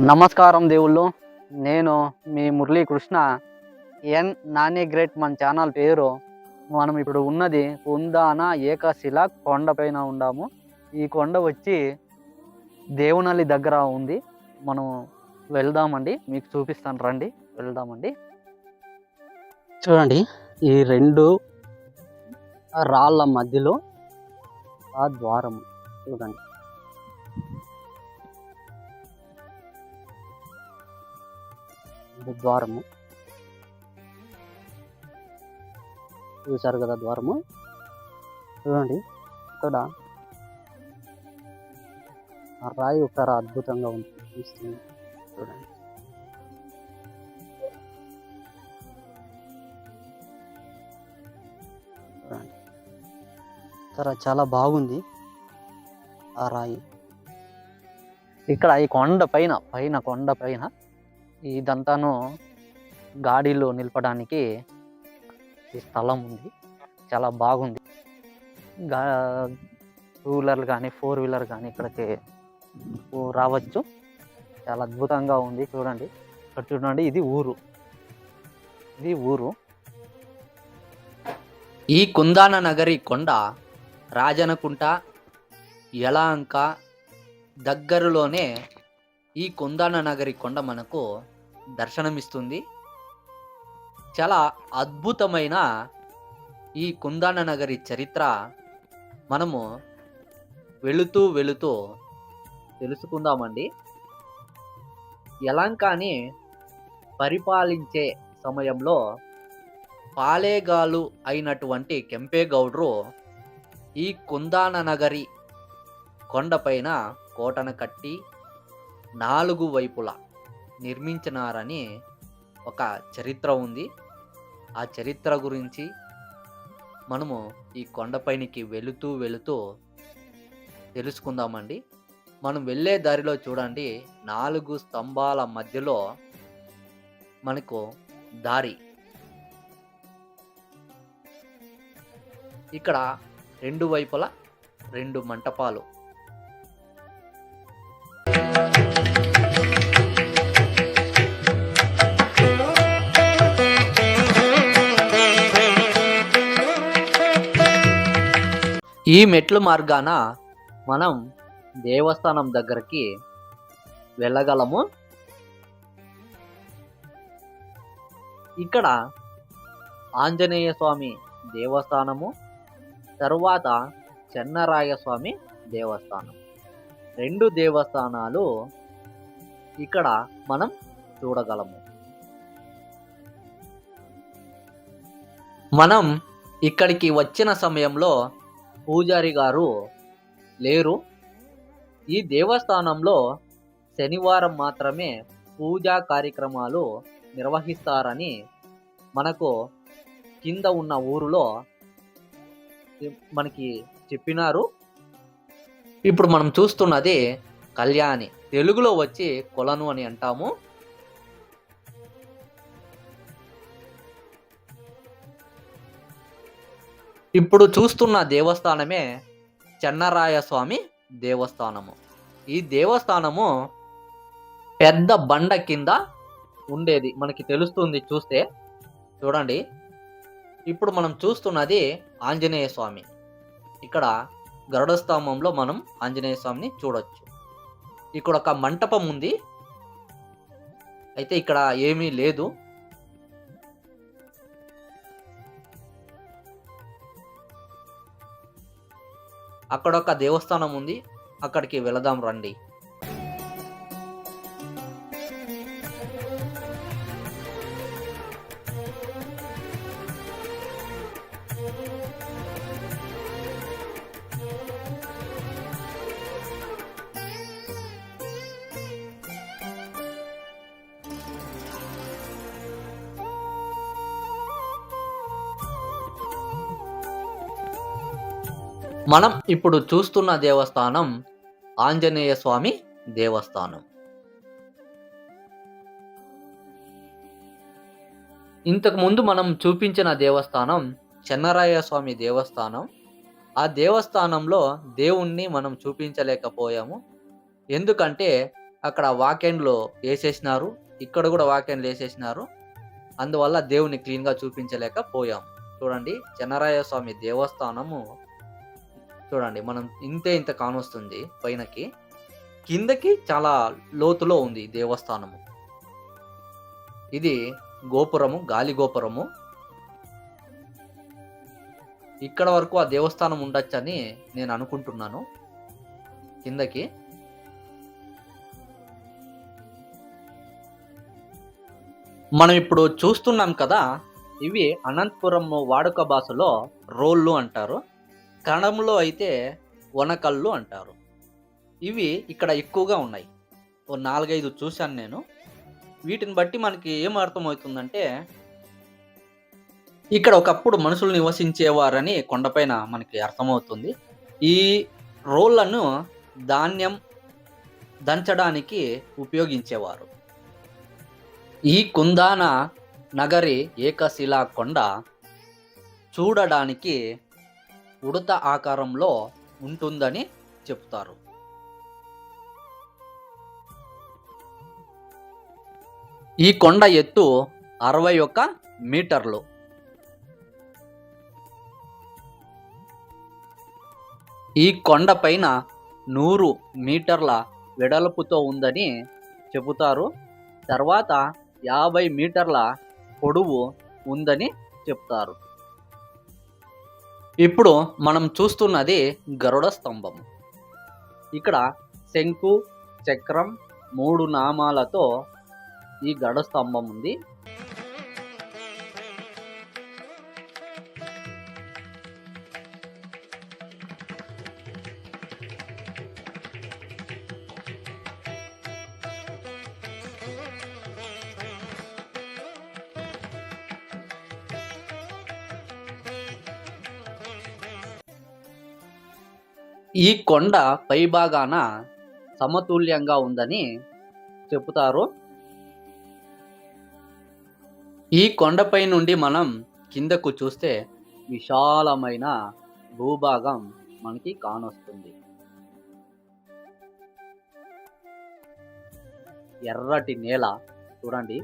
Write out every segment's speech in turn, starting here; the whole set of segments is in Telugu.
నమస్కారం దేవుళ్ళు. నేను మీ మురళీకృష్ణ. నాని గ్రేట్ మన ఛానల్ పేరు. మనం ఇప్పుడు ఉన్నది కుందాన ఏకశిల కొండపైన ఉండాము. ఈ కొండ వచ్చి దేవునల్లి దగ్గర ఉంది. మనం వెళ్దామండి, మీకు చూపిస్తాను రండి, వెళ్దామండి. చూడండి, ఈ రెండు రాళ్ళ మధ్యలో ఆ ద్వారం చూడండి. ద్వారము చూశారు కదా, ద్వారము చూడండి. ఇక్కడ ఆ రాయి ఒక అద్భుతంగా ఉంటుంది, చూడండి. చాలా బాగుంది ఆ రాయి. ఇక్కడ ఈ కొండ పైన ఇదంతాను గాడిలో నిలపడానికి ఈ స్థలం ఉంది. చాలా బాగుంది. 2 వీలర్లు కానీ 4 వీలర్ కానీ ఇక్కడికి రావచ్చు. చాలా అద్భుతంగా ఉంది. చూడండి, ఇక్కడ చూడండి, ఇది ఊరు. ఈ కుందాన నగరి కొండ రాజనకుంట, యలహంక దగ్గరలోనే ఈ కుందాన నగరి కొండ మనకు దర్శనమిస్తుంది. చాలా అద్భుతమైన ఈ కుందాన నగరి చరిత్ర మనము వెళుతూ తెలుసుకుందామండి. యలహంకని పరిపాలించే సమయంలో పాలేగాలు అయినటువంటి కెంపేగౌడ్రు ఈ కుందాన నగరి కొండపైన కోటను కట్టి 4 వైపులా నిర్మించినారని ఒక చరిత్ర ఉంది. ఆ చరిత్ర గురించి మనము ఈ కొండపైనికి వెళుతూ తెలుసుకుందామండి. మనం వెళ్ళే దారిలో చూడండి, 4 స్తంభాల మధ్యలో మనకు దారి. ఇక్కడ 2 వైపులా 2 మంటపాలు. ఈ మెట్ల మార్గాన మనం దేవస్థానం దగ్గరికి వెళ్ళగలము. ఇక్కడ ఆంజనేయ స్వామి దేవస్థానము, తరువాత చెన్నరాయ స్వామి దేవస్థానం, 2 దేవస్థానాలు ఇక్కడ మనం చూడగలము. మనం ఇక్కడికి వచ్చిన సమయంలో పూజారి గారు లేరు. ఈ దేవస్థానంలో శనివారం మాత్రమే పూజా కార్యక్రమాలు నిర్వహిస్తారని మనకు కింద ఉన్న ఊరిలో మనకి చెప్పినారు. ఇప్పుడు మనం చూస్తున్నది కళ్యాణి, తెలుగులో వచ్చి కొలను అని అంటాము. ఇప్పుడు చూస్తున్న దేవస్థానమే చెన్నరాయ స్వామి దేవస్థానము. ఈ దేవస్థానము పెద్ద బండ కింద ఉండేది మనకి తెలుస్తుంది చూస్తే. చూడండి, ఇప్పుడు మనం చూస్తున్నది ఆంజనేయ స్వామి. ఇక్కడ గరుడ స్తంభంలో మనం ఆంజనేయ స్వామిని చూడొచ్చు. ఇక్కడ ఒక మంటపం ఉంది, అయితే ఇక్కడ ఏమీ లేదు. అక్కడ ఒక దేవస్థానం ఉంది, అక్కడికి వెళదాం రండి. మనం ఇప్పుడు చూస్తున్న దేవస్థానం ఆంజనేయ స్వామి దేవస్థానం. ఇంతకు ముందు మనం చూపించిన దేవస్థానం చెన్నరాయ స్వామి దేవస్థానం. ఆ దేవస్థానంలో దేవుణ్ణి మనం చూపించలేకపోయాము. ఎందుకంటే అక్కడ వాకెండ్లు వేసేసినారు, ఇక్కడ కూడా వాకెండ్లు వేసేసినారు. అందువల్ల దేవుని క్లీన్గా చూపించలేకపోయాం. చూడండి, చెన్నరాయ స్వామి దేవస్థానము చూడండి, మనం ఇంత కానొస్తుంది పైనకి, కిందకి చాలా లోతులో ఉంది దేవస్థానము. ఇది గోపురము, గాలి గోపురము. ఇక్కడ వరకు ఆ దేవస్థానం ఉండొచ్చని నేను అనుకుంటున్నాను. కిందకి మనం ఇప్పుడు చూస్తున్నాం కదా, ఇవి అనంతపురం వాడుక భాషలో రోళ్ళు అంటారు, కన్నడంలో అయితే వనకళ్ళు అంటారు. ఇవి ఇక్కడ ఎక్కువగా ఉన్నాయి. ఓ 4-5 చూశాను నేను. వీటిని బట్టి మనకి ఏం అర్థమవుతుందంటే, ఇక్కడ ఒకప్పుడు మనుషులు నివసించేవారని కొండపైన మనకి అర్థమవుతుంది. ఈ రోళ్లను ధాన్యం దంచడానికి ఉపయోగించేవారు. ఈ కుందాన నగరి ఏకశిలా కొండ చూడడానికి ఉడత ఆకారంలో ఉంటుందని చెప్తారు. ఈ కొండ ఎత్తు 61 మీటర్లు. ఈ కొండ పైన 100 మీటర్ల వెడల్పుతో ఉందని చెబుతారు. తర్వాత 50 మీటర్ల పొడవు ఉందని చెప్తారు. ఇప్పుడు మనం చూస్తున్నది గరుడ స్తంభం. ఇక్కడ శంకు, చక్రం, 3 నామాలతో ఈ గరుడ స్తంభం ఉంది. ఈ కొండ పైభాగాన సమతుల్యంగా ఉందని చెబుతారు. ఈ కొండపై నుండి మనం కిందకు చూస్తే విశాలమైన భూభాగం మనకి కానొస్తుంది. ఎర్రటి నేల చూడండి,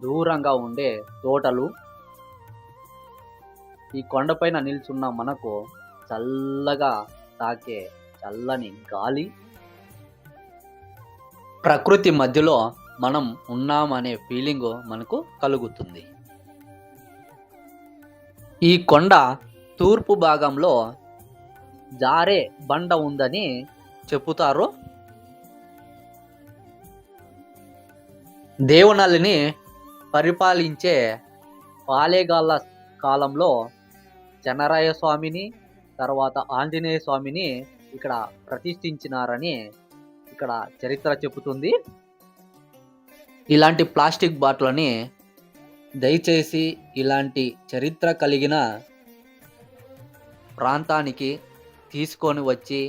దూరంగా ఉండే తోటలు. ఈ కొండపైన నిల్చున్న మనకు చల్లగా తాకే చల్లని గాలి, ప్రకృతి మధ్యలో మనం ఉన్నామనే ఫీలింగ్ మనకు కలుగుతుంది. ఈ కొండ తూర్పు భాగంలో జారే బండ ఉందని చెబుతారు. దేవనల్లిని పరిపాలించే పాలేగాళ్ళ కాలంలో చెన్నరాయ స్వామిని, తర్వాత ఆంజనేయ స్వామిని ఇక్కడ ప్రతిష్ఠించినారని ఇక్కడ చరిత్ర చెబుతుంది. ఇలాంటి ప్లాస్టిక్ బాటిల్ని దయచేసి ఇలాంటి చరిత్ర కలిగిన ప్రాంతానికి తీసుకొని వచ్చి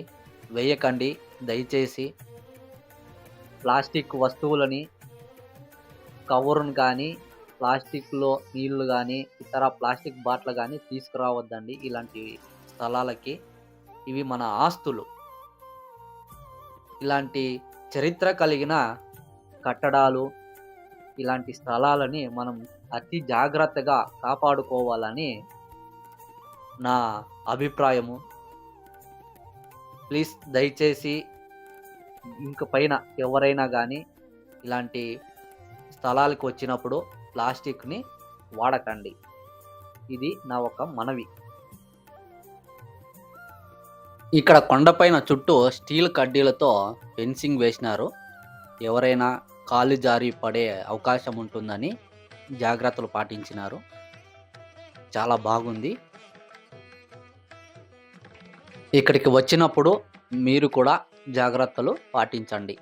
వేయకండి. దయచేసి ప్లాస్టిక్ వస్తువులని, కవర్ను కానీ, ప్లాస్టిక్లో నీళ్లు కానీ, ఇతర ప్లాస్టిక్ బాటిల్ కానీ తీసుకురావద్దండి ఇలాంటి స్థలాలకి. ఇవి మన ఆస్తులు. ఇలాంటి చరిత్ర కలిగిన కట్టడాలు, ఇలాంటి స్థలాలని మనం అతి జాగ్రత్తగా కాపాడుకోవాలని నా అభిప్రాయము. ప్లీజ్ దయచేసి ఇంక పైన ఎవరైనా కానీ ఇలాంటి స్థలాలకు వచ్చినప్పుడు ప్లాస్టిక్ని వాడకండి. ఇది నా ఒక మనవి. ఇక్కడ కొండపైన చుట్టూ స్టీల్ కడ్డీలతో ఫెన్సింగ్ వేసినారు. ఎవరైనా కాలు జారి పడే అవకాశం ఉంటుందని జాగ్రత్తలు పాటించినారు. చాలా బాగుంది. ఇక్కడికి వచ్చినప్పుడు మీరు కూడా జాగ్రత్తలు పాటించండి.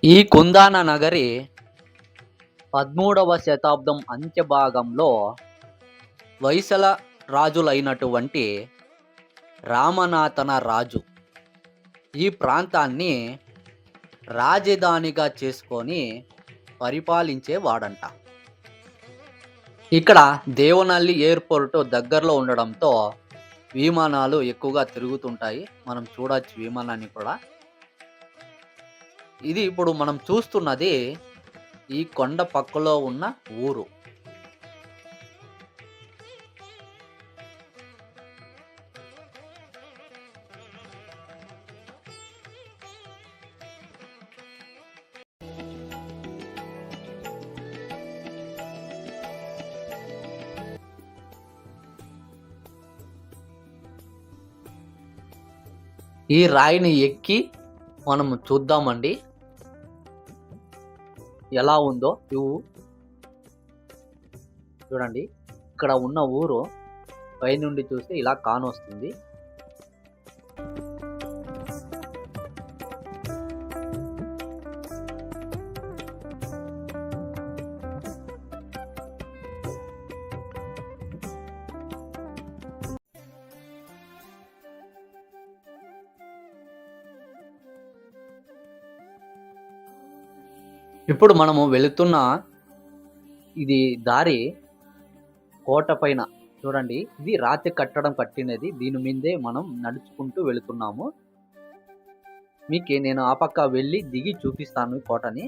ఈ కుందాన నగరి 13వ శతాబ్దం అంత్య భాగంలో వైసల రాజులైనటువంటి రామనాథన రాజు ఈ ప్రాంతాన్ని రాజధానిగా చేసుకొని పరిపాలించేవాడంట. ఇక్కడ దేవనల్లి ఎయిర్పోర్ట్ దగ్గరలో ఉండడంతో విమానాలు ఎక్కువగా తిరుగుతుంటాయి. మనం చూడొచ్చు విమానాన్ని కూడా. ఇది ఇప్పుడు మనం చూస్తున్నది ఈ కొండ పక్కలో ఉన్న ఊరు. ఈ రాయిని ఎక్కి మనము చూద్దామండి ఎలా ఉందో. చూడండి, ఇక్కడ ఉన్న ఊరు పైనుండి చూస్తే ఇలా కానొస్తుంది. ఇప్పుడు మనము వెళుతున్న ఇది దారి కోట పైన. చూడండి, ఇది రాతి కట్టడం కట్టినది. దీని మీదే మనం నడుచుకుంటూ వెళుతున్నాము. మీకు నేను ఆ పక్క వెళ్ళి దిగి చూపిస్తాను కోటని.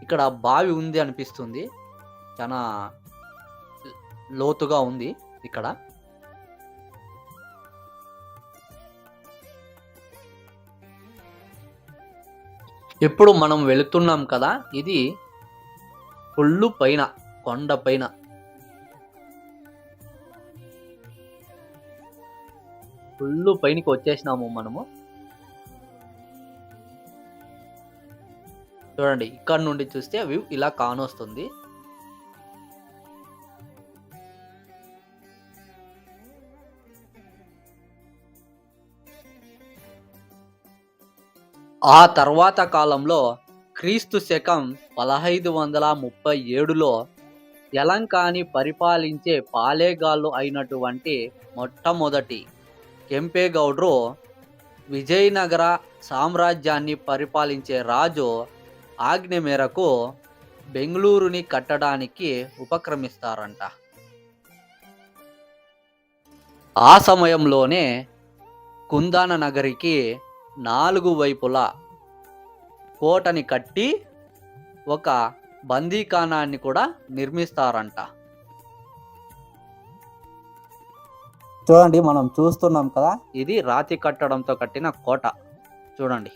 ఇక్కడ బావి ఉంది అనిపిస్తుంది, చాలా లోతుగా ఉంది ఇక్కడ. ఇప్పుడు మనం వెళుతున్నాం కదా, ఇది పుల్లు పైన, కొండ పైన. పుల్లు పైనకి వచ్చేసినాము మనము. చూడండి, ఇక్కడ నుండి చూస్తే వ్యూ ఇలా కానొస్తుంది. ఆ తర్వాత కాలంలో క్రీస్తు శకం 1537లో యలంకాని పరిపాలించే పాలెగాళ్ళు అయినటువంటి మొట్టమొదటి కెంపెగౌడ్రు విజయనగర సామ్రాజ్యాన్ని పరిపాలించే రాజు ఆజ్ఞ మేరకు బెంగళూరుని కట్టడానికి ఉపక్రమిస్తారంట. ఆ సమయంలోనే కుందన నగరికి 4 వైపులా కోటని కట్టి ఒక బందీఖానాన్ని కూడా నిర్మిస్తారంట. చూడండి, మనం చూస్తున్నాం కదా, ఇది రాతి కట్టడంతో కట్టిన కోట. చూడండి,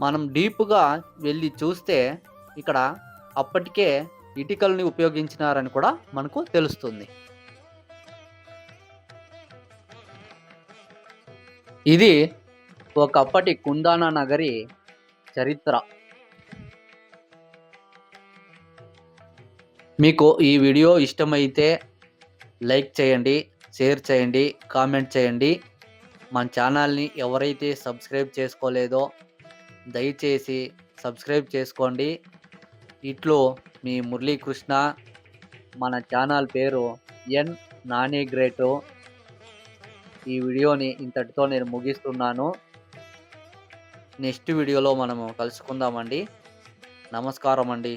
మనం డీప్గా వెళ్ళి చూస్తే ఇక్కడ అప్పటికే ఇటుకల్ని ఉపయోగించినారని కూడా మనకు తెలుస్తుంది. ఇది ఒకప్పటి కుందన నగరి చరిత్ర. మీకు ఈ వీడియో ఇష్టమైతే లైక్ చేయండి, షేర్ చేయండి, కామెంట్ చేయండి. మన ఛానల్ని ఎవరైతే సబ్స్క్రైబ్ చేసుకోలేదో దయచేసి సబ్స్క్రైబ్ చేసుకోండి. ఇట్లో మీ మురళీకృష్ణ. మన ఛానల్ పేరు ఎన్ నాని గ్రేటు. ఈ వీడియోని ఇంతటితో నేను ముగిస్తున్నాను. నెక్స్ట్ వీడియోలో మనము కలుసుకుందామండి. నమస్కారం అండి.